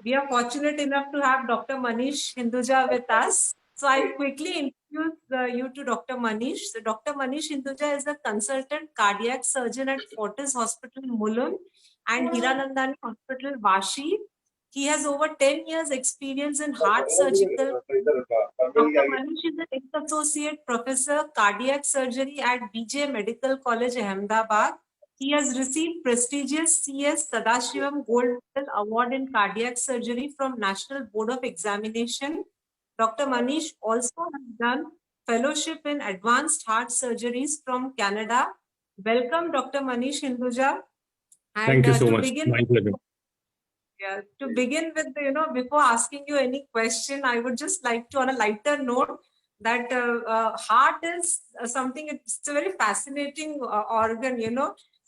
we are fortunate enough to have Dr. Manish Hinduja with us. So I'll quickly introduce you to Dr. Manish. So Dr. Manish Hinduja is a consultant cardiac surgeon at Fortis Hospital, Mulund, and Hiranandani Hospital, Vashi. He has over 10 years experience in heart surgical. Dr. Manish is an ex-associate professor cardiac surgery at BJ Medical College, Ahmedabad. He has received prestigious CS Sadashivam Gold Medal Award in Cardiac Surgery from National Board of Examination. Dr. Manish also has done fellowship in advanced heart surgeries from Canada. Welcome, Dr. Manish Hinduja. And thank you so to much. begin, My pleasure. yeah, to begin with, before asking you any question, I would just like to, on a lighter note, that heart is something, it's a very fascinating organ,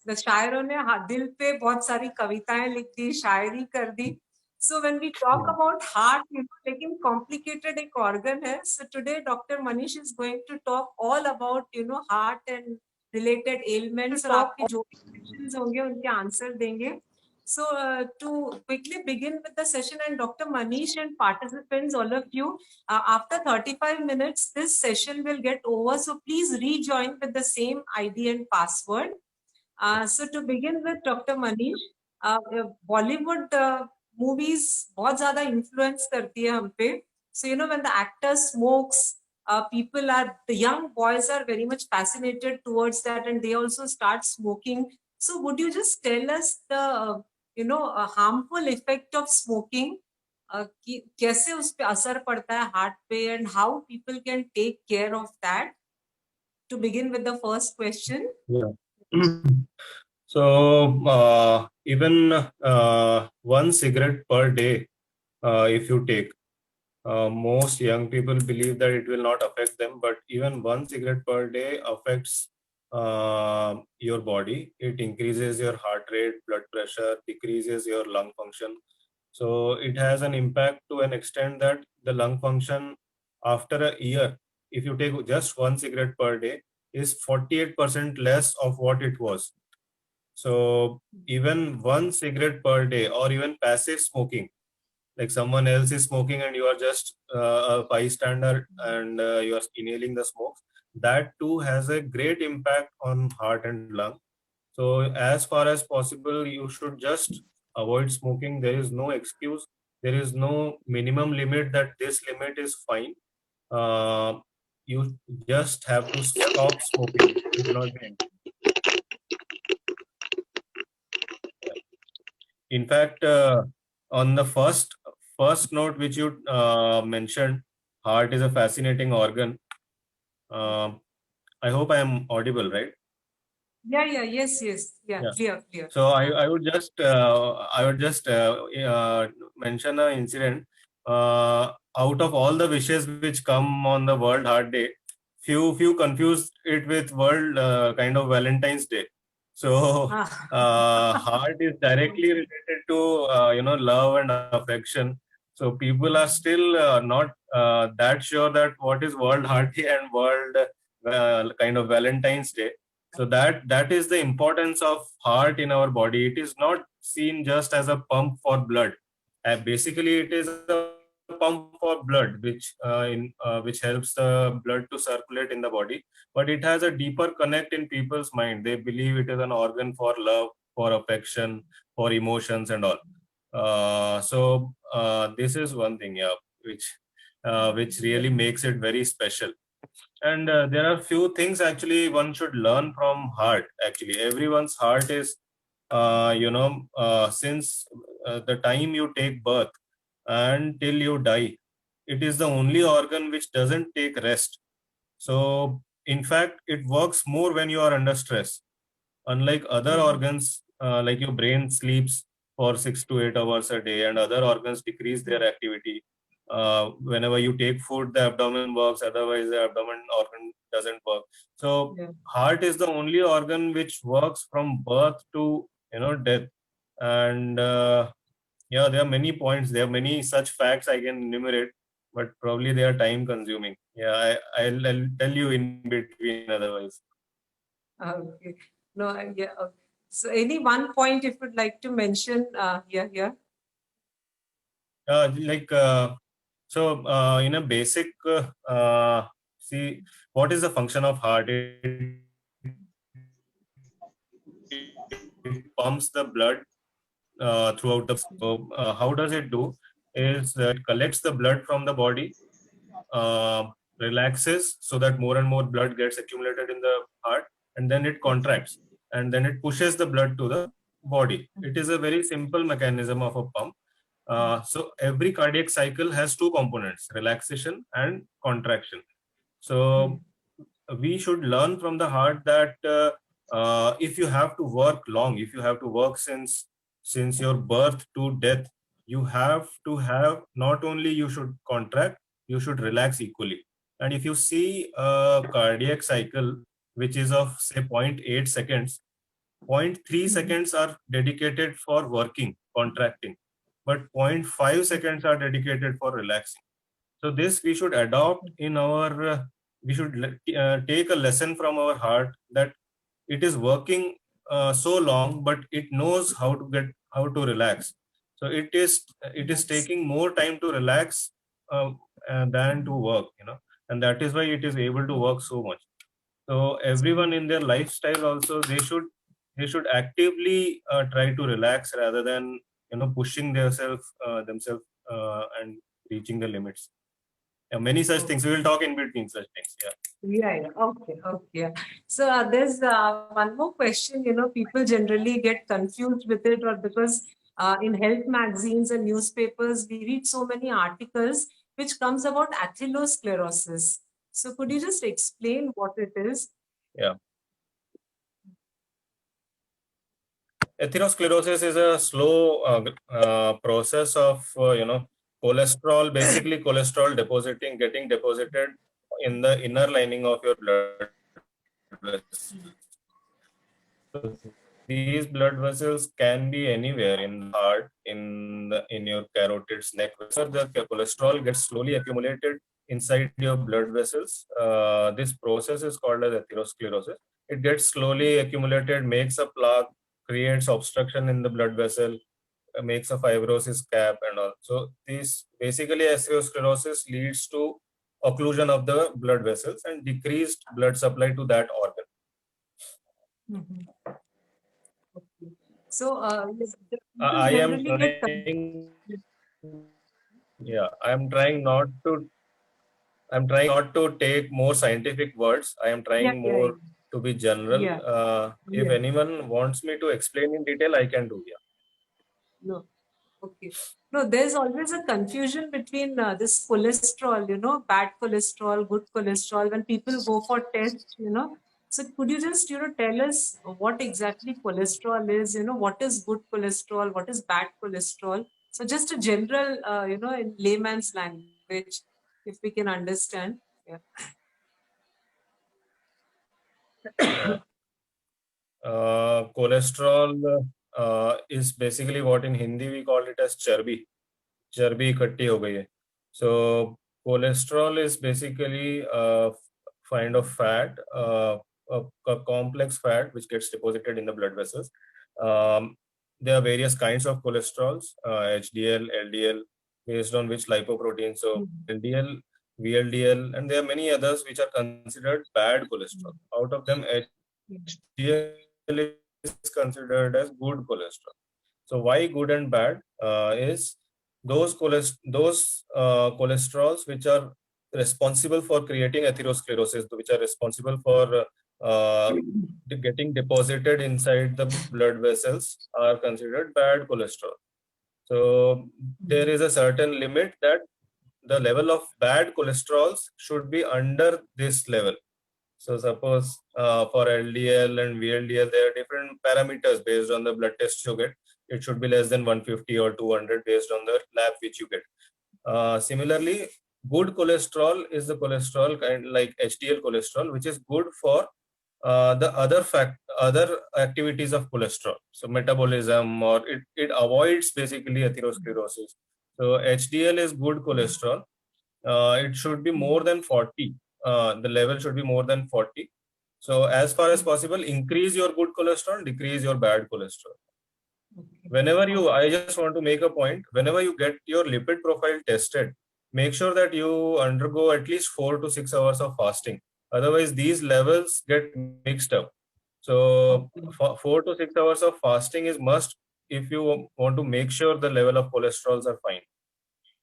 The शायरों ने दिल पे बहुत सारी कविताएं लिख दी, शायरी कर दी. So when we talk about heart, लेकिन complicated एक organ है. So today Dr. Manish is going to talk all about, heart and related ailments. और आपके जो भी questions होंगे उनके answer देंगे. So to quickly begin with the session, and Dr. Manish and participants, all of you, after 35 minutes, this session will get over. So please rejoin with the same ID and password. So to begin with, Dr. Manish, Bollywood movies बहुत ज़्यादा influence करती है हम पे. So when the actor smokes, the young boys are very much fascinated towards that, and they also start smoking. So would you just tell us the a harmful effect of smoking, कि कैसे उस पे असर पड़ता है heart पे, and how people can take care of that? To begin with the first question. Yeah. So even one cigarette per day, if you take, most young people believe that it will not affect them, but even one cigarette per day affects your body. It increases your heart rate, blood pressure, decreases your lung function. So it has an impact to an extent that the lung function after a year, if you take just one cigarette per day, is 48% less of what it was. So even one cigarette per day, or even passive smoking, like someone else is smoking and you are just a bystander and you are inhaling the smoke, that too has a great impact on heart and lung. So as far as possible, you should just avoid smoking. There is no excuse. There is no minimum limit that this limit is fine. You just have to stop smoking. It should not be. In fact, on the first note which you mentioned, heart is a fascinating organ. I hope I am audible, right? Yes. Yeah. Clear. So I would just mention an incident. Out of all the wishes which come on the World Heart Day, few confused it with World kind of Valentine's Day. So heart is directly related to love and affection. So people are still not that sure that what is World Heart Day and World kind of Valentine's Day. So that is the importance of heart in our body. It is not seen just as a pump for blood. Basically, it is a pump for blood, which helps the blood to circulate in the body. But it has a deeper connect in people's mind. They believe it is an organ for love, for affection, for emotions, and all. So this is one thing, which really makes it very special. And there are few things actually one should learn from heart. Actually, everyone's heart is, since the time you take birth until you die, it is the only organ which doesn't take rest. So, in fact, it works more when you are under stress. Unlike other organs, like your brain sleeps for 6 to 8 hours a day, and other organs decrease their activity. Whenever you take food, the abdomen works, otherwise the abdomen organ doesn't work. So heart is the only organ which works from birth to death. And there are many points, there are many such facts I can enumerate, but probably they are time consuming. I'll tell you in between otherwise. Okay. No, yeah. So any one point if you'd like to mention here. In a basic, see, what is the function of heart? It pumps the blood throughout the. So, how does it do? Is it collects the blood from the body, uh, relaxes so that more and more blood gets accumulated in the heart, and then it contracts, and then it pushes the blood to the body. It is a very simple mechanism of a pump. So every cardiac cycle has two components: relaxation and contraction. So we should learn from the heart that if you have to work long, if you have to work since your birth to death, you have to have not only you should contract, you should relax equally. And if you see a cardiac cycle which is of say 0.8 seconds, 0.3 seconds are dedicated for working, contracting, but 0.5 seconds are dedicated for relaxing. So this we should adopt in our, we should take a lesson from our heart that it is working so long, but it knows how to relax. So it is taking more time to relax than to work, and that is why it is able to work so much. So everyone in their lifestyle also, they should actively try to relax rather than pushing themselves and reaching the limits. Many such things. We will talk in between such things. Yeah. Yeah. Okay. Okay. So there's one more question. People generally get confused with it, or because in health magazines and newspapers, we read so many articles which comes about atherosclerosis. So could you just explain what it is? Yeah. Atherosclerosis is a slow process of cholesterol, basically cholesterol getting deposited in the inner lining of your blood vessels. So these blood vessels can be anywhere in the heart, in your carotids, neck. So the cholesterol gets slowly accumulated inside your blood vessels. This process is called as atherosclerosis. It gets slowly accumulated, makes a plaque, creates obstruction in the blood vessel, makes a fibrosis cap and all. So this basically atherosclerosis leads to occlusion of the blood vessels and decreased blood supply to that organ. Okay. So I am generally get trying, yeah, I'm trying not to take more scientific words. I am yeah, trying yeah, more to be general. yeah, If yeah. anyone wants me to explain in detail, I can do. Yeah. No. Okay. No, there's always a confusion between this cholesterol, bad cholesterol, good cholesterol, when people go for tests. So could you just, tell us what exactly cholesterol is, what is good cholesterol, what is bad cholesterol? So just a general, in layman's language, if we can understand. Yeah. Yeah. Cholesterol is basically what in Hindi we call it as charbi. Charbi इकट्ठी हो गई है. So cholesterol is basically a kind of fat, a complex fat which gets deposited in the blood vessels. There are various kinds of cholesterols, HDL, LDL, based on which lipoprotein. So LDL, VLDL, and there are many others which are considered bad cholesterol. Out of them, HDL is considered as good cholesterol. So why good and bad is those cholesterols which are responsible for creating atherosclerosis, which are responsible for getting deposited inside the blood vessels, are considered bad cholesterol. So there is a certain limit that the level of bad cholesterols should be under this level. So suppose for LDL and VLDL, there are different parameters based on the blood test you get. It should be less than 150 or 200 based on the lab which you get. Similarly, good cholesterol is the cholesterol kind like HDL cholesterol, which is good for the other activities of cholesterol. So metabolism, or it avoids basically atherosclerosis. So HDL is good cholesterol. It should be more than 40. The level should be more than 40. So as far as possible, increase your good cholesterol, decrease your bad cholesterol. I just want to make a point. Whenever you get your lipid profile tested, make sure that you undergo at least 4 to 6 hours of fasting. Otherwise, these levels get mixed up. So, Okay. 4 to 6 hours of fasting is must if you want to make sure the level of cholesterols are fine.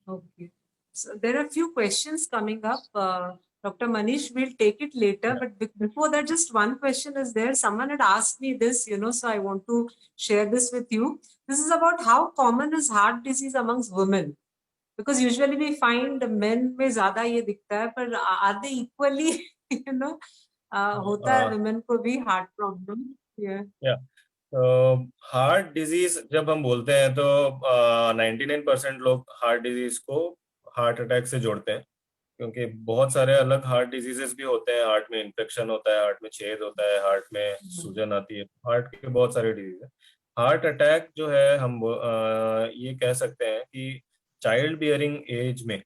Okay. So there are a few questions coming up. Dr. Manish, we'll take it later. But before that, just one question is there. Someone had asked me this, so I want to share this with you. This is about how common is heart disease amongst women. Because usually we find men में ज़्यादा ये दिखता है, पर are they equally, होता है Uh, women को भी heart problem? Yeah. yeah. तो हार्ट डिजीज जब हम बोलते हैं तो 99% लोग हार्ट डिजीज को हार्ट अटैक से जोड़ते हैं, क्योंकि बहुत सारे अलग हार्ट डिजीजेस भी होते हैं. हार्ट में इन्फेक्शन होता है, हार्ट में छेद होता है, हार्ट में सूजन आती है, हार्ट के बहुत सारे डिजीज है. हार्ट अटैक जो है हम ये कह सकते हैं कि चाइल्ड बियरिंग एज में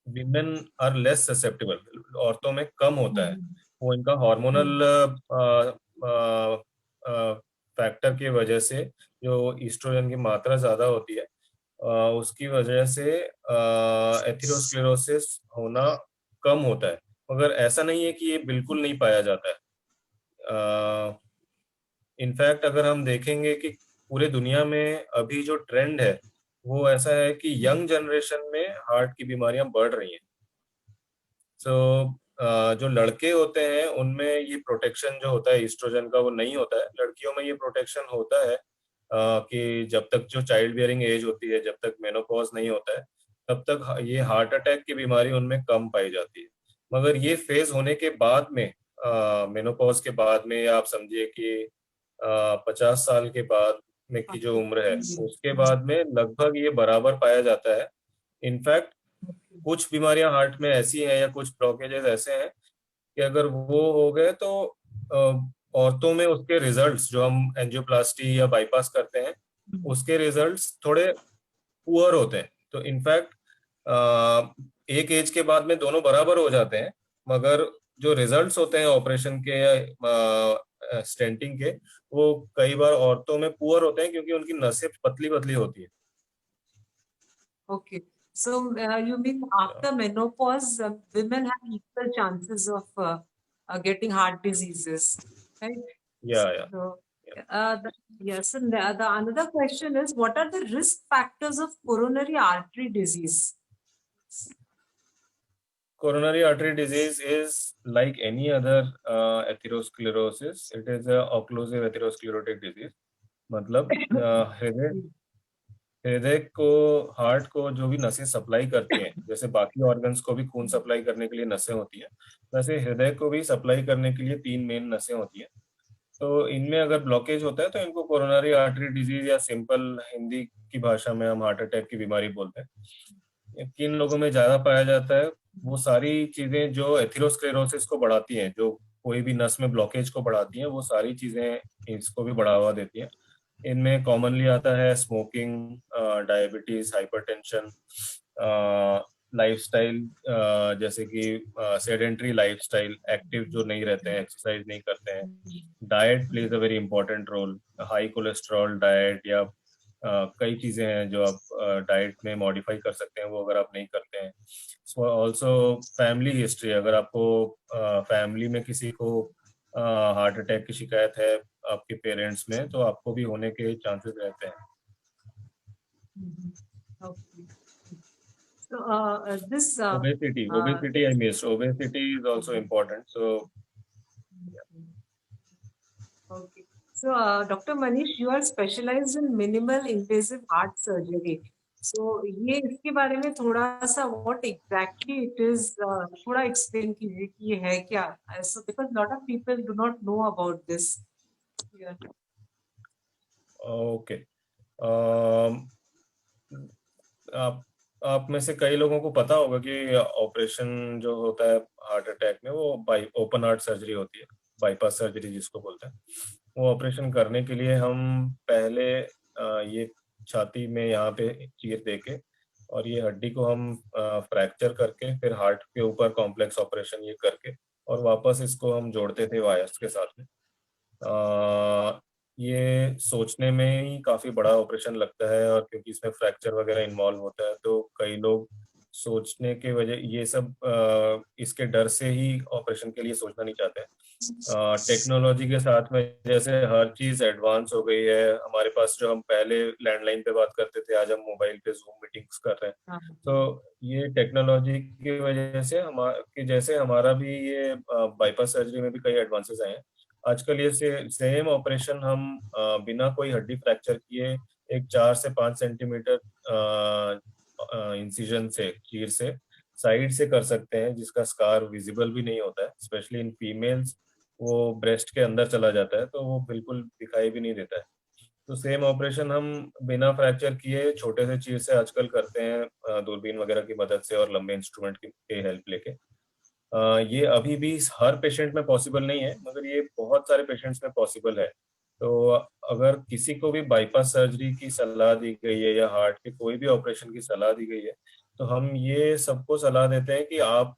विमेन आर लेस ससेप्टेबल, औरतों में कम होता है. वो इनका हार्मोनल फैक्टर की वजह से जो ईस्ट्रोजन की मात्रा ज्यादा होती है, उसकी वजह से एथेरोस्क्लेरोसिस होना कम होता है. मगर ऐसा नहीं है कि ये बिल्कुल नहीं पाया जाता है. इनफैक्ट अगर हम देखेंगे कि पूरे दुनिया में अभी जो ट्रेंड है वो ऐसा है कि यंग जनरेशन में हार्ट की बीमारियां बढ़ रही हैं. सो जो लड़के होते हैं उनमें ये प्रोटेक्शन जो होता है ईस्ट्रोजन का वो नहीं होता है. लड़कियों में ये प्रोटेक्शन होता है कि जब तक जो चाइल्ड बियरिंग एज होती है, जब तक मेनोपॉज नहीं होता है, तब तक ये हार्ट अटैक की बीमारी उनमें कम पाई जाती है. मगर ये फेज होने के बाद में, मेनोपॉज के बाद में, या आप समझिए कि 50 साल के बाद में की जो उम्र है, उसके बाद में लगभग ये बराबर पाया जाता है. इनफैक्ट कुछ बीमारियां हार्ट में ऐसी हैं या कुछ ब्लॉकेजेस ऐसे हैं कि अगर वो हो गए तो औरतों में उसके रिजल्ट्स, जो हम एंजियोप्लास्टी या बाईपास करते हैं, उसके रिजल्ट्स थोड़े पुअर होते हैं. तो इनफैक्ट एक एज के बाद में दोनों बराबर हो जाते हैं, मगर जो रिजल्ट्स होते हैं ऑपरेशन के या स्टेंटिंग के, वो कई बार औरतों में पुअर होते हैं क्योंकि उनकी नसें पतली पतली होती है. Okay. So you mean after menopause, women have equal chances of getting heart diseases, right? या या So, yes, and the another question is, what are the risk factors of coronary artery disease? Coronary artery disease is like any other atherosclerosis. It is a occlusive atherosclerotic disease. मतलब हृदय हृदय को, heart को जो भी नसें supply करती हैं, जैसे बाकी ऑर्गन्स को भी खून सप्लाई करने के लिए नसें होती हैं, वैसे हृदय को भी सप्लाई करने के लिए 3 मेन नसें होती हैं. तो इनमें अगर ब्लॉकेज होता है तो इनको कोरोनरी आर्टरी डिजीज, या सिंपल हिंदी की भाषा में हम हार्ट अटैक की बीमारी बोलते हैं. किन लोगों में ज्यादा पाया जाता है? वो सारी चीजें जो एथेरोस्क्लेरोसिस को बढ़ाती हैं, जो कोई भी नस में ब्लॉकेज को बढ़ाती हैं, वो सारी चीजें इसको भी बढ़ावा देती हैं. इनमें कॉमनली आता है स्मोकिंग, डायबिटीज, हाइपरटेंशन, लाइफस्टाइल, जैसे कि सेडेंट्री लाइफस्टाइल, एक्टिव जो नहीं रहते हैं, एक्सरसाइज नहीं करते हैं. Diet plays a very important role. High cholesterol diet, या कई चीजें हैं जो आप डाइट में मॉडिफाई कर सकते हैं, वो अगर आप नहीं करते हैं. सो ऑल्सो फैमिली हिस्ट्री, अगर आपको फैमिली में किसी को हार्ट अटैक की शिकायत है आपके पेरेंट्स में, तो आपको भी होने के चांसेस रहते हैं. Okay. So this Obesity I missed. Obesity is also important. So okay. So, Dr. Manish, you are specialized in minimal invasive heart surgery. So, ये इसके बारे में थोड़ा सा what exactly it is, थोड़ा explain कीजिए कि ये है क्या? So, because lot of people do not know about this. Yeah. okay. आप में से कई लोगों को पता होगा कि ऑपरेशन जो होता है हार्ट अटैक में, वो ओपन हार्ट सर्जरी होती है, बाईपास सर्जरी जिसको बोलते हैं. वो ऑपरेशन करने के लिए हम पहले ये छाती में यहाँ पे चीर देके, और ये हड्डी को हम फ्रैक्चर करके, फिर हार्ट के ऊपर कॉम्प्लेक्स ऑपरेशन ये करके, और वापस इसको हम जोड़ते थे वायर्स के साथ में. ये सोचने में ही काफी बड़ा ऑपरेशन लगता है, और क्योंकि इसमें फ्रैक्चर वगैरह इन्वॉल्व होता है तो कई लोग सोचने के वजह ये सब इसके डर से ही ऑपरेशन के लिए सोचना नहीं चाहते हैं। टेक्नोलॉजी के साथ में जैसे हर चीज एडवांस हो गई है, हमारे पास जो हम पहले लैंडलाइन पे बात करते थे आज हम मोबाइल पे जूम मीटिंग्स कर रहे हैं। हाँ, तो ये टेक्नोलॉजी की वजह से जैसे हमारा भी ये बाईपास सर्जरी में भी कई एडवांसेस आए हैं। आजकल ये सेम ऑपरेशन हम बिना कोई हड्डी फ्रैक्चर किए एक 4 से 5 सेंटीमीटर इंसिजन से, चीर से साइड से कर सकते हैं, जिसका स्कार विजिबल भी नहीं होता है। स्पेशली इन फीमेल्स वो ब्रेस्ट के अंदर चला जाता है तो वो बिल्कुल दिखाई भी नहीं देता है। तो सेम ऑपरेशन हम बिना फ्रैक्चर किए छोटे से चीर से आजकल करते हैं दूरबीन वगैरह की मदद से और लंबे इंस्ट्रूमेंट की हेल्प लेके। ये अभी भी हर पेशेंट में पॉसिबल नहीं है, मगर ये बहुत सारे पेशेंट्स में पॉसिबल है। तो अगर किसी को भी बाईपास सर्जरी की सलाह दी गई है या हार्ट के कोई भी ऑपरेशन की सलाह दी गई है, तो हम ये सबको सलाह देते हैं कि आप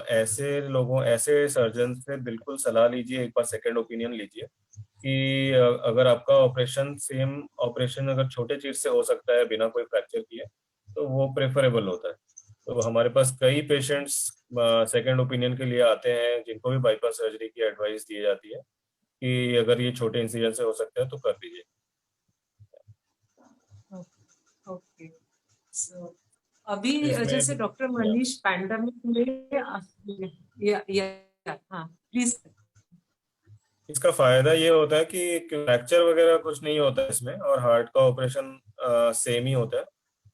ऐसे सर्जन से बिल्कुल सलाह लीजिए, एक बार सेकेंड ओपिनियन लीजिए कि अगर आपका ऑपरेशन सेम ऑपरेशन अगर छोटे चीज से हो सकता है बिना कोई फ्रैक्चर किए, तो वो प्रेफरेबल होता है। तो हमारे पास कई पेशेंट्स सेकेंड ओपिनियन के लिए आते हैं जिनको भी बाईपास सर्जरी की एडवाइस दी जाती है कि अगर ये छोटे इंसिजन से हो सकता है तो कर दीजिए। ओके। सो अभी इसमें जैसे डॉक्टर या, मनीष पैंडेमिक में हाँ प्लीज। इसका फायदा ये होता है कि फ्रैक्चर वगैरह कुछ नहीं होता है इसमें, और हार्ट का ऑपरेशन सेम ही होता है।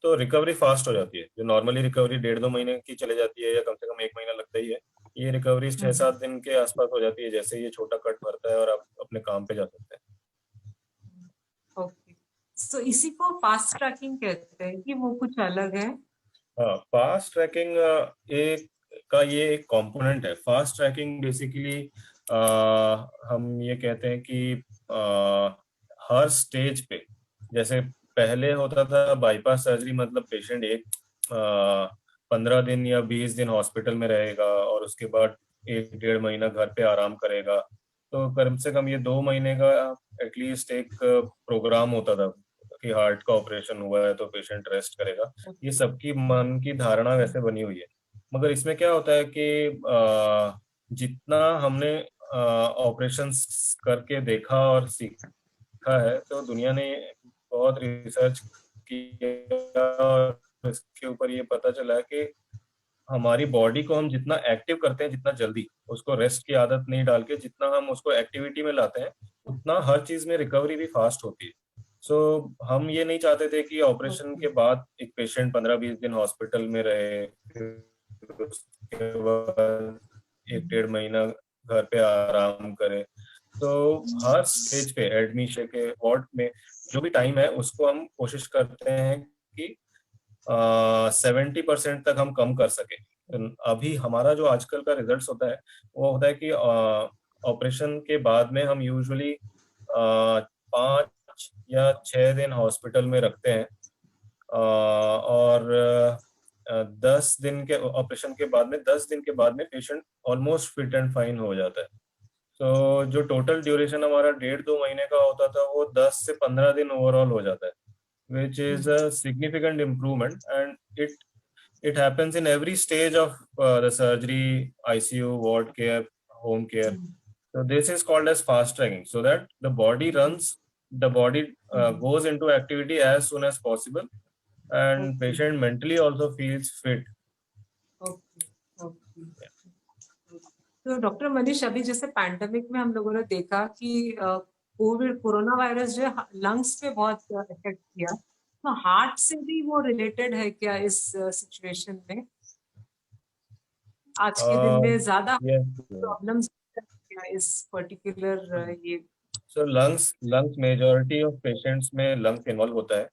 तो रिकवरी फास्ट हो जाती है। जो नॉर्मली रिकवरी 1.5-2 महीने की चले जाती है या कम से कम 1 महीना लगता ही है, ये रिकवरी 6-7 दिन के आसपास हो जाती है, जैसे ये छोटा कट भरता है और आप अपने काम पे जा सकते हैं। ओके। सो इसी को फास्ट ट्रैकिंग कहते हैं कि वो कुछ अलग है? हाँ, फास्ट ट्रैकिंग एक का ये एक कंपोनेंट है। फास्ट ट्रैकिंग बेसिकली हम ये कहते हैं कि हर स्टेज पे, जैसे पहले होता था बाईपास सर्जरी मतलब पेशेंट एक 15 दिन या 20 दिन हॉस्पिटल में रहेगा और उसके बाद 1-1.5 महीना घर पे आराम करेगा। तो कम से कम ये 2 महीने का एटलीस्ट एक प्रोग्राम होता था कि हार्ट का ऑपरेशन हुआ है तो पेशेंट रेस्ट करेगा। ये सबकी मन की धारणा वैसे बनी हुई है। मगर इसमें क्या होता है कि जितना हमने ऑपरेशन करके देखा और सीखा है, तो दुनिया ने बहुत रिसर्च किया और इसके ऊपर ये पता चला है कि हमारी बॉडी को हम जितना एक्टिव करते हैं, जितना जल्दी उसको रेस्ट की आदत नहीं डाल के जितना हम उसको एक्टिविटी में लाते हैं, उतना हर चीज में रिकवरी भी फास्ट होती है। सो हम ये नहीं चाहते थे कि ऑपरेशन के बाद एक पेशेंट 15-20 दिन हॉस्पिटल में रहे, फिर उसके बाद 1-1.5 महीना घर पे आराम करे। तो हर स्टेज पे एडमिशन के वार्ड में जो भी टाइम है उसको हम कोशिश करते हैं कि 70% तक हम कम कर सके। तो अभी हमारा जो आजकल का रिजल्ट्स होता है वो होता है कि ऑपरेशन के बाद में हम यूजुअली 5 या 6 दिन हॉस्पिटल में रखते हैं, और 10 दिन के ऑपरेशन के बाद में 10 दिन के बाद में patient almost fit and fine हो जाता है। तो जो टोटल ड्यूरेशन हमारा 1.5-2 महीने का होता था वो 10 से 15 दिन ओवरऑल हो जाता है, which is a significant improvement, and it happens in every stage of the surgery, ICU, ward care, home care. So this is called as fast tracking, so that the body goes into activity as soon as possible, and patient mentally also feels fit. Okay okay. तो doctor Manish अभी जैसे pandemic में हम लोगों ने देखा कि Covid corona virus जो है लंग्स पे बहुत इफेक्ट किया, तो हार्ट से भी वो रिलेटेड है क्या इस सिचुएशन में? आज के दिन में ज्यादा Yes. प्रॉब्लम्स क्या इस पर्टिकुलर ये? So lungs majority of patients में लंग्स इन्वॉल्व होता है।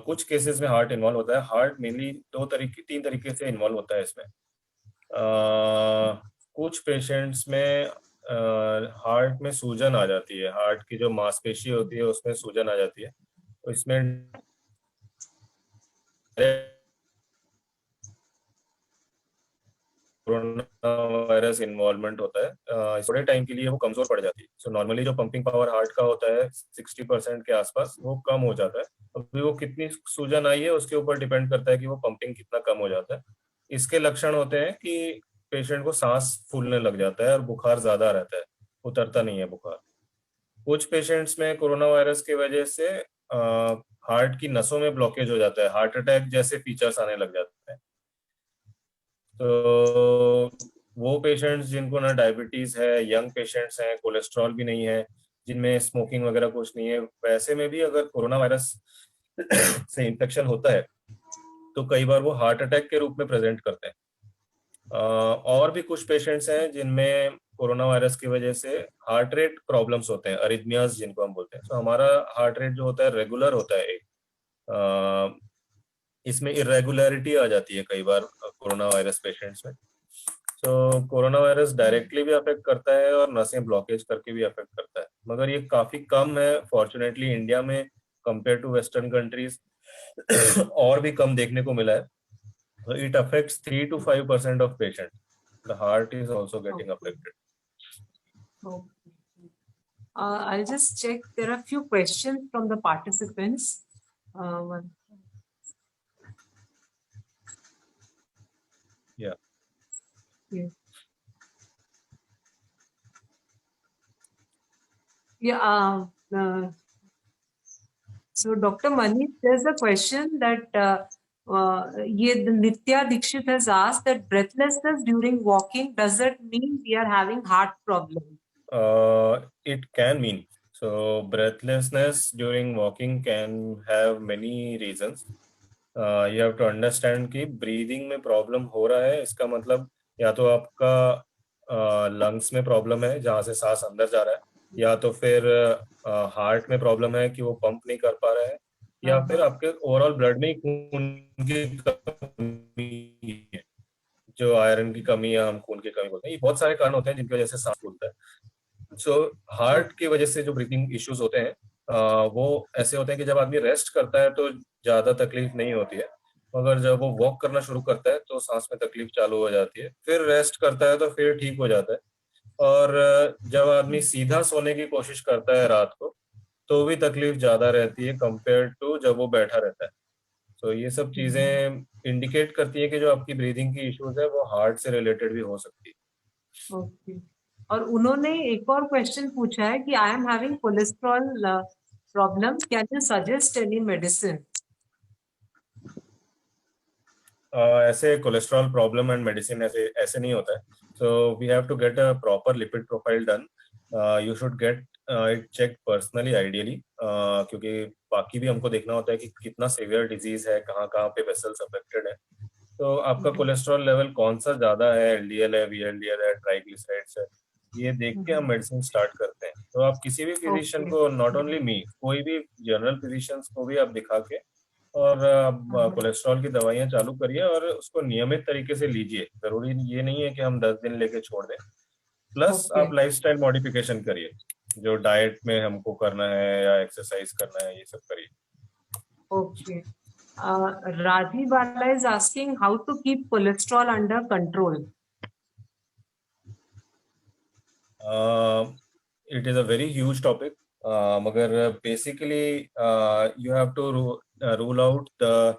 कुछ केसेस में हार्ट इन्वॉल्व होता है। हार्ट मेनली 3 तरीके से इन्वॉल्व होता है इसमें। कुछ पेशेंट्स में हार्ट में सूजन आ जाती है, हार्ट की जो मांसपेशी होती है उसमें सूजन आ जाती है, तो इसमें कोरोना वायरस वायरस इन्वॉल्वमेंट होता है, थोड़े टाइम के लिए वो कमजोर पड़ जाती है. सो नॉर्मली जो पंपिंग पावर हार्ट का होता है 60% के आसपास, वो कम हो जाता है. अभी वो कितनी सूजन आई है उसके ऊपर डिपेंड करता है कि वो पंपिंग कितना कम हो जाता है. इसके लक्षण होते हैं कि पेशेंट को सांस फूलने लग जाता है और बुखार ज्यादा रहता है, उतरता नहीं है बुखार. कुछ पेशेंट्स में कोरोना वायरस की वजह से हार्ट की नसों में ब्लॉकेज हो जाता है, हार्ट अटैक जैसे फीचर्स आने लग जाते हैं. तो वो पेशेंट्स जिनको ना डायबिटीज है, यंग पेशेंट्स हैं, कोलेस्ट्रॉल भी नहीं है, जिनमें स्मोकिंग वगैरह कुछ नहीं है, वैसे में भी अगर कोरोना वायरस से इन्फेक्शन होता है तो कई बार वो हार्ट अटैक के रूप में प्रेजेंट करते हैं. और भी कुछ पेशेंट्स हैं जिनमें कोरोना वायरस की वजह से हार्ट रेट प्रॉब्लम्स होते हैं, अरिथमियाज जिनको हम बोलते हैं. तो हमारा हार्ट रेट जो होता है रेगुलर होता है एक, इसमें इरेगुलरिटी आ जाती है कई बार कोरोना वायरस पेशेंट्स में. तो कोरोना वायरस डायरेक्टली भी अफेक्ट करता है और नसें ब्लॉकेज करके भी अफेक्ट करता है, मगर ये काफी कम है फॉर्चुनेटली इंडिया में कंपेयर टू वेस्टर्न कंट्रीज. और भी कम देखने को मिला है. So it affects 3 to 5% of patients. The heart is also getting affected. Okay. I'll just check. There are a few questions from the participants. One. Yeah. Yeah. Yeah. So Dr. Manish, there's a question that Nitya Dikshit has asked that breathlessness during walking, does that mean we are having heart problem? It can mean. So breathlessness during walking can have many reasons. You have to understand कि breathing में problem हो रहा है, इसका मतलब या तो आपका lungs में problem है जहाँ से सांस अंदर जा रहा है, या तो फिर हार्ट में प्रॉब्लम है कि वो पंप नहीं कर पा रहा है, या फिर आपके ओवरऑल ब्लड में खून की कमी है, जो आयरन की कमी या हम खून की कमी बोलते हैं. ये बहुत सारे कारण होते हैं जिनकी वजह से सांस फूलता है. सो हार्ट की वजह से जो ब्रीथिंग इश्यूज होते हैं वो ऐसे होते हैं कि जब आदमी रेस्ट करता है तो ज्यादा तकलीफ नहीं होती है, मगर जब वो वॉक करना शुरू करता है तो सांस में तकलीफ चालू हो जाती है. फिर रेस्ट करता है तो फिर ठीक हो जाता है. और जब आदमी सीधा सोने की कोशिश करता है रात को तो भी तकलीफ ज्यादा रहती है कंपेयर टू जब वो बैठा रहता है. तो ये सब चीजें इंडिकेट करती है कि जो आपकी ब्रीदिंग की इश्यूज है वो हार्ट से रिलेटेड भी हो सकती है. ओके. और उन्होंने एक और क्वेश्चन पूछा है कि I am having cholesterol problem, can you suggest any medicine? ऐसे कोलेस्ट्रॉल प्रॉब्लम एंड मेडिसिन ऐसे ऐसे नहीं होता है. So we have to get a proper lipid profile done. You should get it check personally ideally, क्योंकि बाकी भी हमको देखना होता है कि कितना सीवियर डिजीज है, कहाँ कहाँ पे वेसल्स अफेक्टेड है. तो आपका कोलेस्ट्रॉल लेवल कौन सा ज्यादा है, एलडीएल है, वीएलडीएल है, ट्राइग्लिसराइड्स है, ये देख के हम मेडिसिन स्टार्ट करते हैं. तो आप किसी भी फिजिशियन को, नॉट ओनली मी, कोई भी जनरल फिजिशियंस को भी आप दिखा के और कोलेस्ट्रॉल की दवाइयां चालू करिए और उसको नियमित तरीके से लीजिए. जरूरी ये नहीं है कि हम 10 दिन लेके छोड़ दें. प्लस आप लाइफस्टाइल मॉडिफिकेशन करिए, जो डाइट में हमको करना है या एक्सरसाइज करना है, ये सब करिए. Okay. Rajiv Bala is asking how to keep cholesterol under control. It is a very huge topic. मगर basically you have to rule out the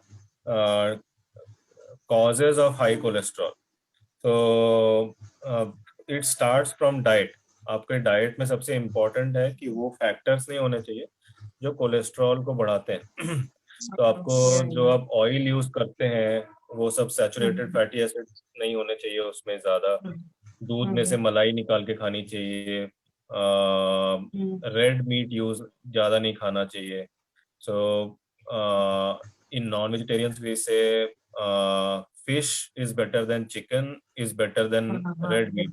causes of high cholesterol. So it starts from diet. आपके diet में सबसे important है कि वो factors नहीं होने चाहिए जो कोलेस्ट्रॉल को बढ़ाते हैं. तो आपको जो आप ऑयल यूज करते हैं वो सब सैचुरेटेड फैटी एसिड नहीं होने चाहिए उसमें ज्यादा. दूध में से मलाई निकाल के खानी चाहिए. रेड मीट यूज ज्यादा नहीं खाना चाहिए. सो इन नॉन वेजिटेरियंस वी से fish is better than chicken, is better than red meat.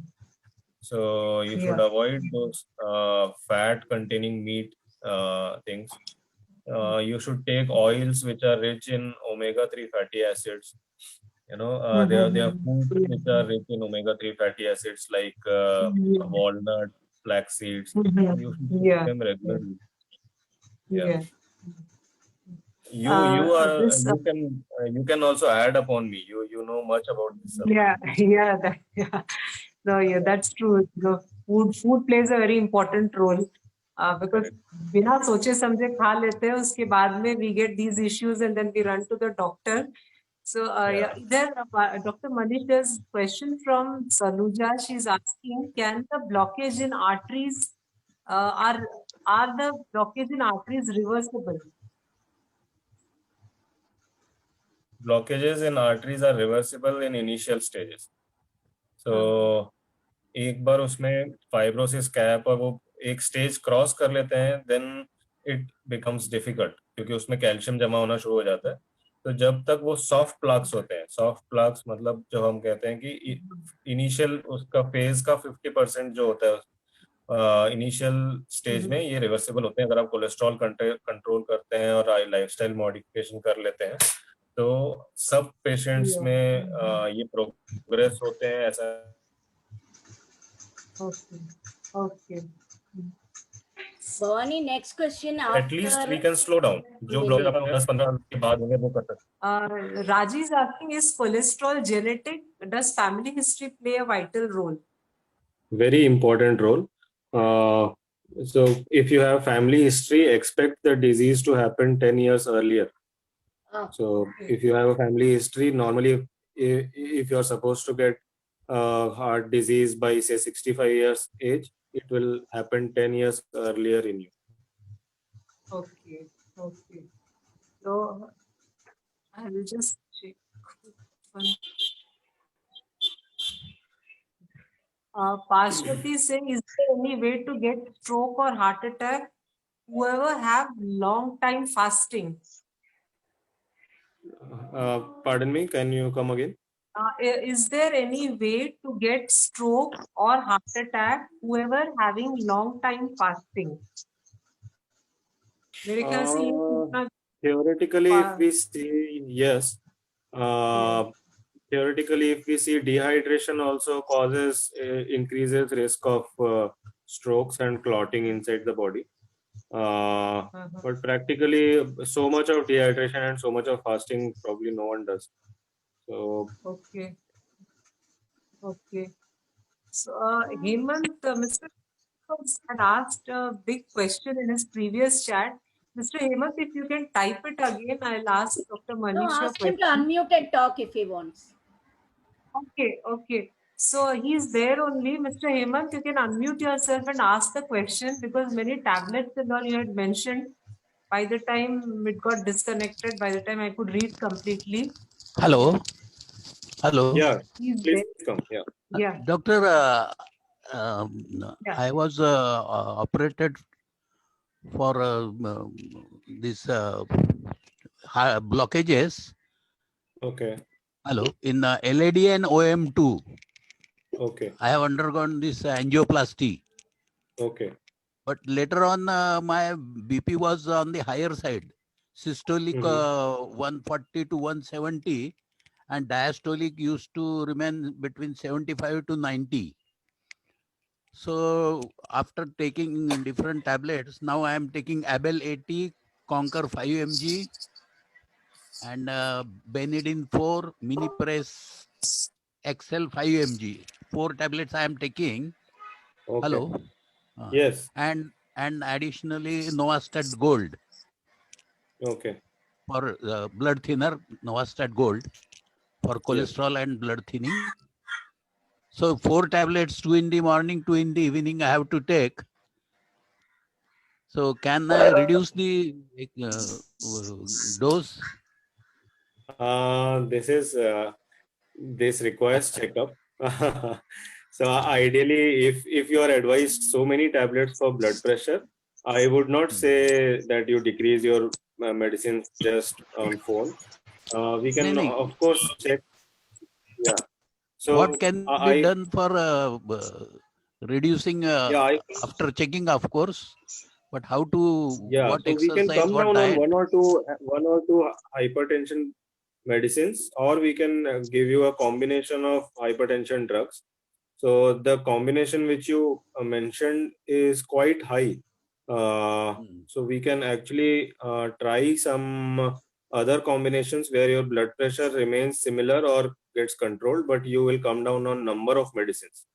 So you should avoid those fat containing meat things. You should take oils which are rich in omega-3 fatty acids. You know, there are foods which are rich in omega-3 fatty acids like walnut, flax seeds. You should take them regularly. Yeah. You can also add upon me. You know much about this subject. Yeah. No, yeah, that's true. The food plays a very important role because बिना सोचे समझे खा लेते हैं उसके बाद में we get these issues and then we run to the doctor. So yeah, there Dr. Manish, there's a question from Sanuja. She's asking, can the blockage in arteries are the blockage in arteries reversible? Blockages in arteries are reversible in initial stages. So एक बार उसमें fibrosis cap और वो एक stage cross कर लेते हैं, then it becomes difficult, क्योंकि उसमें कैल्शियम जमा होना शुरू हो जाता है. तो जब तक वो सॉफ्ट प्लाक्स होते हैं, सॉफ्ट प्लाक्स मतलब जो हम कहते हैं कि इनिशियल उसका फेज का 50% जो होता है इनिशियल स्टेज में, ये रिवर्सिबल होते हैं अगर आप कोलेस्ट्रॉल कंट्रोल करते हैं और लाइफस्टाइल मॉडिफिकेशन कर लेते हैं. तो सब पेशेंट्स में ये प्रोग्रेस होते हैं ऐसा. Okay. Bhavani, next question. At least we can slow down. जो ब्लॉकेज अपन 10-15 के बाद होंगे वो कर सकते. Raji is asking, is cholesterol genetic? Does family history play a vital role? Very important role. So if you have family history, expect the disease to happen 10 years earlier. So if you have a family history, normally if you're supposed to get heart disease by say 65 years age, it will happen 10 years earlier in you. Okay. So I will just check. Pashwati saying, is there any way to get stroke or heart attack? Whoever have long time fasting. Pardon me, can you come again? Is there any way to get stroke or heart attack? Whoever having long time fasting. मेरे ख्याल से ये पूछना. Theoretically, if we see, yes. Theoretically, if we see, dehydration also causes increases risk of strokes and clotting inside the body. But practically, so much of dehydration and so much of fasting probably no one does. So Okay. So Hemant, Mr. had asked a big question in his previous chat. Mr. Hemant, if you can type it again, I'll ask Dr. No, Manish. ask him to unmute and talk if he wants. Okay. So he's there only. Mr. Hemant, you can unmute yourself and ask the question, because many tablets and all you had mentioned. By the time it got disconnected, by the time I could read completely. Hello. yeah, He's please there. come. Yeah. Doctor, Yeah. I was operated for this blockages. Okay. Hello. In LAD and OM2. Okay. I have undergone this angioplasty. Okay. But later on, my BP was on the higher side. Systolic 140 to 170, and diastolic used to remain between 75 to 90. So after taking different tablets, now I am taking Abel 80, Conquer 5 mg, and Benidin 4, Minipress XL 5 mg. 4 tablets I am taking. Okay. Hello. Yes. And additionally Novastat Gold. Okay. For blood thinner, Novastat Gold for cholesterol and blood thinning. So 4 tablets, 2 in the morning, 2 in the evening I have to take. So can I reduce the dose? This requires checkup. So ideally, if you are advised so many tablets for blood pressure, I would not say that you decrease your medicines just on phone. We can of course check. Yeah. So what can be done for reducing after checking, of course, but how to what so we exercise, can come what down diet? on one or two hypertension medicines, or we can give you a combination of hypertension drugs. So the combination which you mentioned is quite high. So we can actually try some other combinations where your blood pressure remains similar or gets controlled, but you will come down on number of medicines.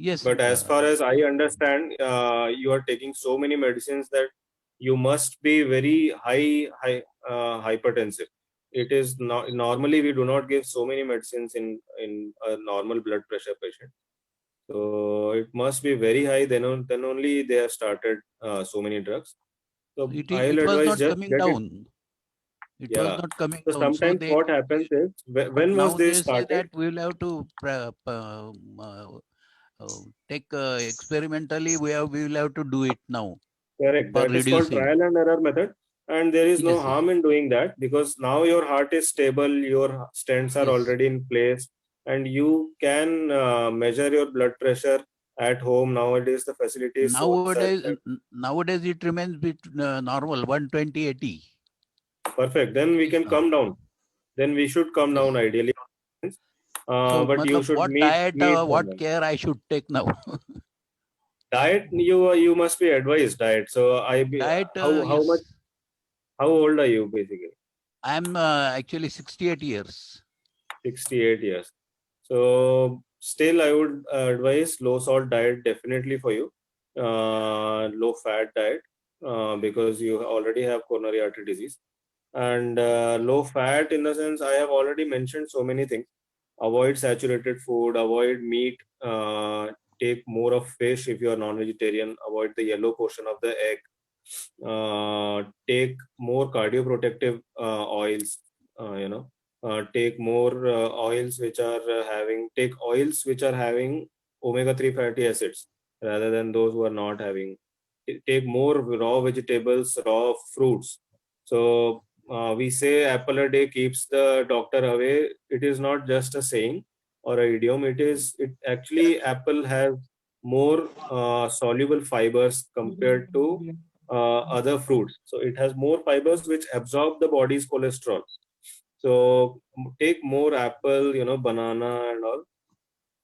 Yes. But as far as I understand, you are taking so many medicines that you must be very hypertensive. It is not normally we do not give so many medicines in a normal blood pressure patient. So it must be very high. Then only they have started so many drugs. So I'll it was advise not just coming get it. down. It was Yeah. not coming So down. So sometimes they, what happens is but when was now this they say started? that we will have to take experimentally. We will have to do it now Correct. for That is called reducing. trial and error method. And there is no Yes, harm in doing that because now your heart is stable, your stents are yes. already in place, and you can measure your blood pressure at home. Nowadays, the facility is so such Nowadays, that nowadays it remains normal 120/80. perfect. Then we can Uh, come down. Then we should come yes. down ideally. So, But you matlab, should what diet, meet what someone. care I should take now? Diet, you must be advised diet. So Diet, how much, yes. how old are you basically? I am actually 68 years. 68 years. So still I would advise low salt diet definitely for you. Low fat diet because you already have coronary artery disease. And low fat in the sense I have already mentioned so many things. Avoid saturated food, avoid meat, take more of fish if you are non-vegetarian, avoid the yellow portion of the egg, take more cardioprotective oils, take more oils which are take oils which are having omega-3 fatty acids rather than those who are not having. Take more raw vegetables, raw fruits. So we say apple a day keeps the doctor away. It is not just a saying or a idiom. It actually apple has more soluble fibers compared to other fruits. So it has more fibers which absorb the body's cholesterol. So take more apple, banana and all.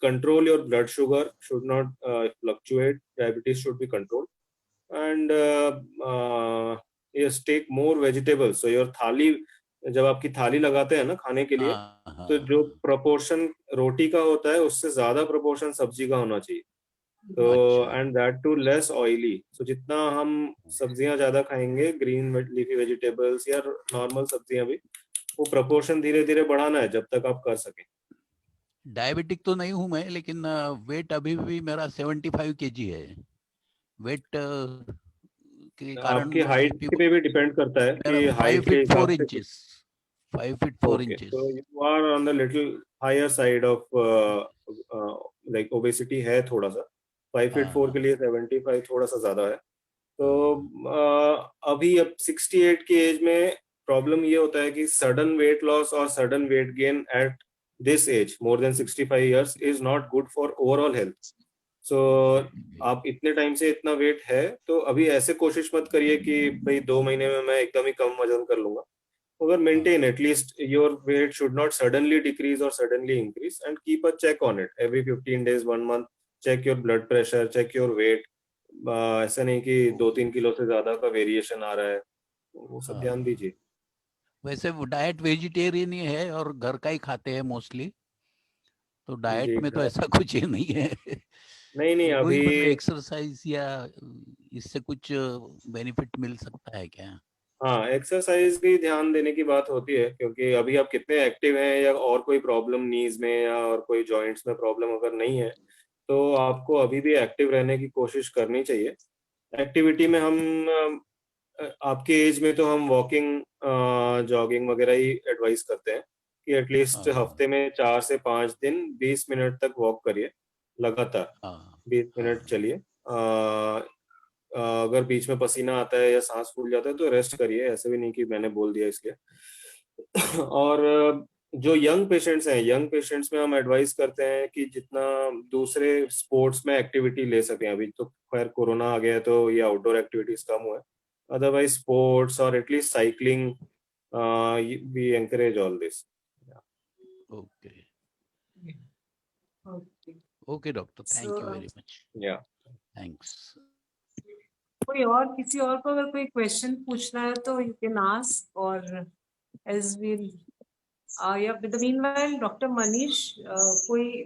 Control your blood sugar should not fluctuate. Diabetes should be controlled. And yes, take more vegetables. So your थाली जब आपकी थाली लगाते हैं ना खाने के लिए तो जो proportion रोटी का होता है उससे ज्यादा proportion सब्जी का होना चाहिए. तो and that too less oily. So जितना हम सब्जियां ज्यादा खाएंगे ग्रीन लीफी वेजिटेबल्स या नॉर्मल सब्जियां भी वो proportion धीरे धीरे बढ़ाना है जब तक आप कर सकें. डायबिटिक तो नहीं हूं मैं, लेकिन वेट अभी भी मेरा 75 kg है. वेट के कारण आपकी हाइट पे भी डिपेंड करता है मेरा कि 5 हाइट के feet 4 हिसाब से. inches. 5 feet 4 Okay, inches. so you are on the little higher side of like obesity है थोड़ा सा. 5'4" के लिए 75 थोड़ा सा ज्यादा है. तो अभी अब 68 की एज में प्रॉब्लम ये होता है कि सडन वेट लॉस और sudden weight gain at this age more than 65 years is not good for overall health. So आप इतने टाइम से इतना वेट है तो अभी ऐसे कोशिश मत करिए कि भाई 2 महीने में मैं एकदम ही कम वजन कर लूंगा. Over maintain at least your weight should not suddenly decrease or suddenly increase and keep a check on it every 15 days 1 month. Check your blood pressure, check your weight. ऐसा नहीं कि 2-3 किलो से ज्यादा का वेरिएशन आ रहा है, वो सब ध्यान दीजिए. वैसे वो डाइट वेजिटेरियन ही है और घर का ही खाते हैं मोस्टली. तो डाइट जी में तो ऐसा कुछ ही नहीं है. नहीं वही अभी मतलब एक्सरसाइज या इससे कुछ बेनिफिट मिल सकता है क्या? हाँ एक्सरसाइज भी ध्यान देने की बात होती है क्योंकि अभी आप कितने एक्टिव हैं या और कोई प्रॉब्लम नीज में या और कोई जॉइंट्स में प्रॉब्लम अगर नहीं है तो आपको अभी भी एक्टिव रहने की कोशिश करनी चाहिए. एक्टिविटी में हम आपके एज में तो हम वॉकिंग जॉगिंग वगैरह ही एडवाइस करते हैं कि एटलीस्ट हफ्ते में 4 से 5 दिन 20 मिनट तक वॉक करिए लगातार. 20 मिनट चलिए. अगर बीच में पसीना आता है या सांस फूल जाता है तो रेस्ट करिए. ऐसे भी नहीं कि मैंने बोल दिया इसलिए. और जो यंग पेशेंट्स हैं यंग पेशेंट्स में हम एडवाइस करते हैं कि जितना दूसरे स्पोर्ट्स में एक्टिविटी ले सकें. अभी तो खैर कोरोना आ गया है तो ये आउटडोर एक्टिविटीज कम हुआ है. Otherwise, sports or at least cycling, we encourage all this. Okay Okay. Okay doctor, thank you very much. Yeah. Thanks. कोई और किसी और को अगर कोई क्वेश्चन पूछना है तो यू कैन आस्क और एज विल या with the meanwhile doctor Manish कोई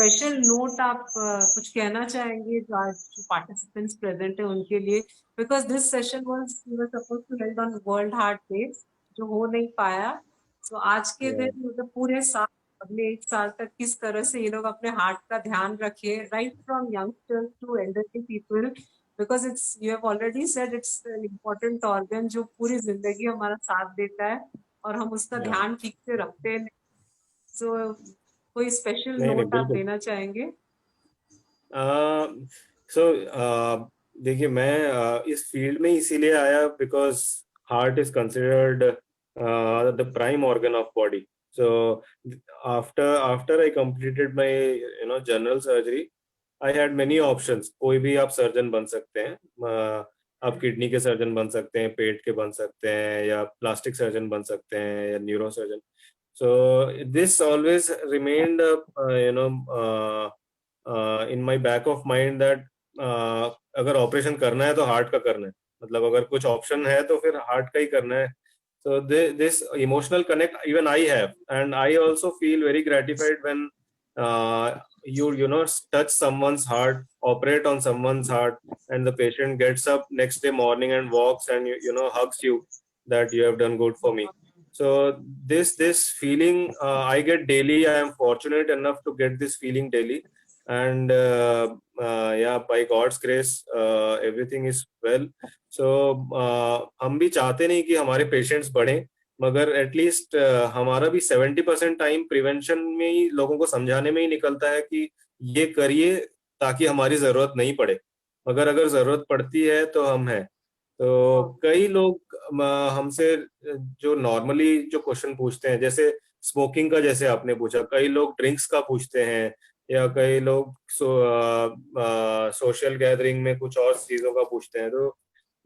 स्पेशल नोट आप कुछ कहना चाहेंगे जो आज जो पार्टिसिपेंट्स प्रेजेंट है उनके लिए, because this session was suppose to held on World Heart Day, जो हो नहीं पाया। सो आज के Yeah. दिन मतलब पूरे साल, अगले 1 साल तक किस तरह से ये लोग अपने हार्ट का ध्यान रखे, right from youngsters to elderly people, because it's, you have already said, it's an important organ जो पूरी जिंदगी हमारा साथ देता है और हम उसका Yeah. ध्यान ठीक से रखते हैं। सो कोई स्पेशल नहीं नोट आप बिल्कुल। देना चाहेंगे? सो देखिए, मैं इस फील्ड में इसीलिए आया because heart is considered the prime organ of body. So after I completed my general surgery, I had many options. कोई भी आप सर्जन बन सकते हैं। आप किडनी के सर्जन बन सकते हैं, पेट के बन सकते हैं, या प्लास्टिक सर्जन बन सकते हैं, या neuro surgeon. So this always remained, in my back of mind that अगर ऑपरेशन करना है तो हार्ट का करना है, मतलब अगर कुछ ऑप्शन है तो फिर हार्ट का ही करना है। So this emotional connect even I have, and I also feel very gratified when you touch someone's heart, operate on someone's heart, and the patient gets up next day morning and walks and hugs you that you have done good for me. So this feeling I get daily. I am fortunate enough to get this feeling daily, and yeah, by God's grace, everything is well. So हम भी चाहते नहीं कि हमारे patients बढ़े, मगर at least हमारा भी 70% टाइम प्रिवेंशन में ही, लोगों को समझाने में ही निकलता है कि ये करिए ताकि हमारी जरूरत नहीं पड़े, मगर अगर जरूरत पड़ती है तो हम हैं। तो कई लोग हमसे जो नॉर्मली जो क्वेश्चन पूछते हैं, जैसे स्मोकिंग का जैसे आपने पूछा, कई लोग ड्रिंक्स का पूछते हैं, या कई लोग सोशल गैदरिंग में कुछ और चीजों का पूछते हैं। तो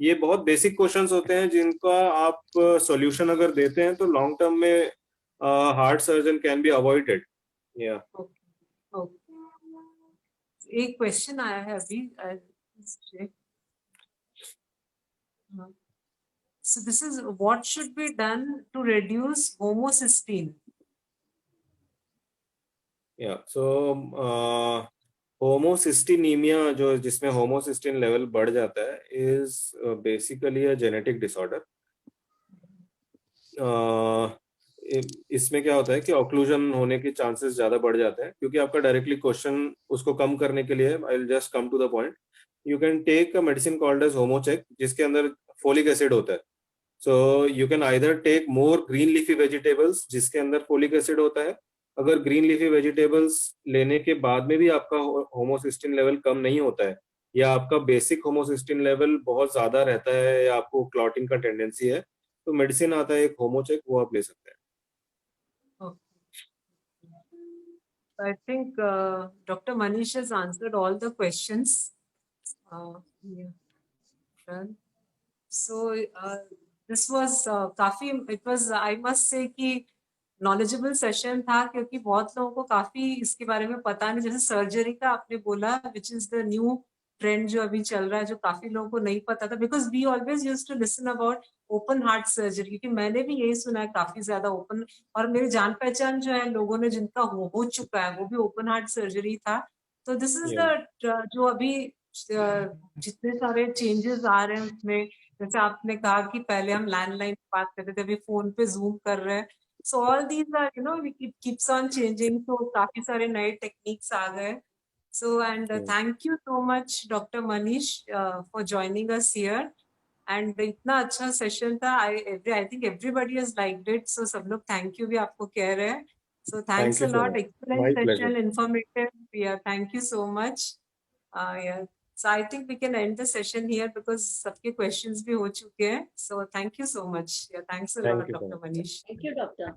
ये बहुत बेसिक क्वेश्चंस होते हैं जिनका आप सॉल्यूशन अगर देते हैं तो लॉन्ग टर्म में heart surgeon can be avoided. या एक क्वेश्चन आया है अभी। So this is what should be done to reduce homocysteine? या सो होमोसिस्टिनीमिया, जो जिसमें होमोसिस्टिन लेवल बढ़ जाता है, is basically a genetic disorder. इसमें क्या होता है कि ऑक्लूजन होने के चांसेस ज्यादा बढ़ जाते हैं, क्योंकि आपका डायरेक्टली क्वेश्चन उसको कम करने के लिए, I will just come to the point. You can take a medicine called as Homocheck, जिसके अंदर फोलिक एसिड होता है। So you can either take more green leafy vegetables जिसके अंदर फोलिक एसिड होता है। अगर ग्रीन लीफी वेजिटेबल्स लेने के बाद में भी आपका होमोसिस्टिन लेवल कम नहीं होता है, या आपका बेसिक होमोसिस्टिन लेवल बहुत ज्यादा रहता है, या आपको क्लॉटिंग का टेंडेंसी है, तो मेडिसिन आता है एक होमोचेक, वो आप ले सकते हैं। I think Dr. Manish has answered all the questions. Yeah. Done. So this was काफी, it was, I must say कि नॉलेजेबल सेशन था, क्योंकि बहुत लोगों को काफी इसके बारे में पता नहीं। जैसे सर्जरी का आपने बोला, which is the new trend जो अभी चल रहा है, जो काफी लोगों को नहीं पता था, because we always used to listen about open heart surgery, क्योंकि मैंने भी यही सुना है काफी ज्यादा ओपन, और मेरी जान पहचान जो है लोगों ने जिनका हो चुका है वो भी ओपन हार्ट सर्जरी था। तो दिस इज द जो अभी जितने सारे चेंजेस आ रहे हैं उसमें, जैसे आपने कहा कि पहले हम लैंडलाइन बात करते थे, अभी फोन पे जूम कर रहे हैं। So all these are, we keeps on changing. So काफी सारे नए techniques आ गए. So and thank you so much, Dr. Manish, for joining us here. And इतना अच्छा session था. I think everybody has liked it. So सब लोग thank you भी आपको कह रहे हैं. So thanks a lot. Excellent session, informative. Yeah, thank you so much. Yeah. So I think we can end the session here because सबके questions भी हो चुके हैं. So thank you so much. Yeah, thanks a lot, Dr. Manish. Thank you, doctor.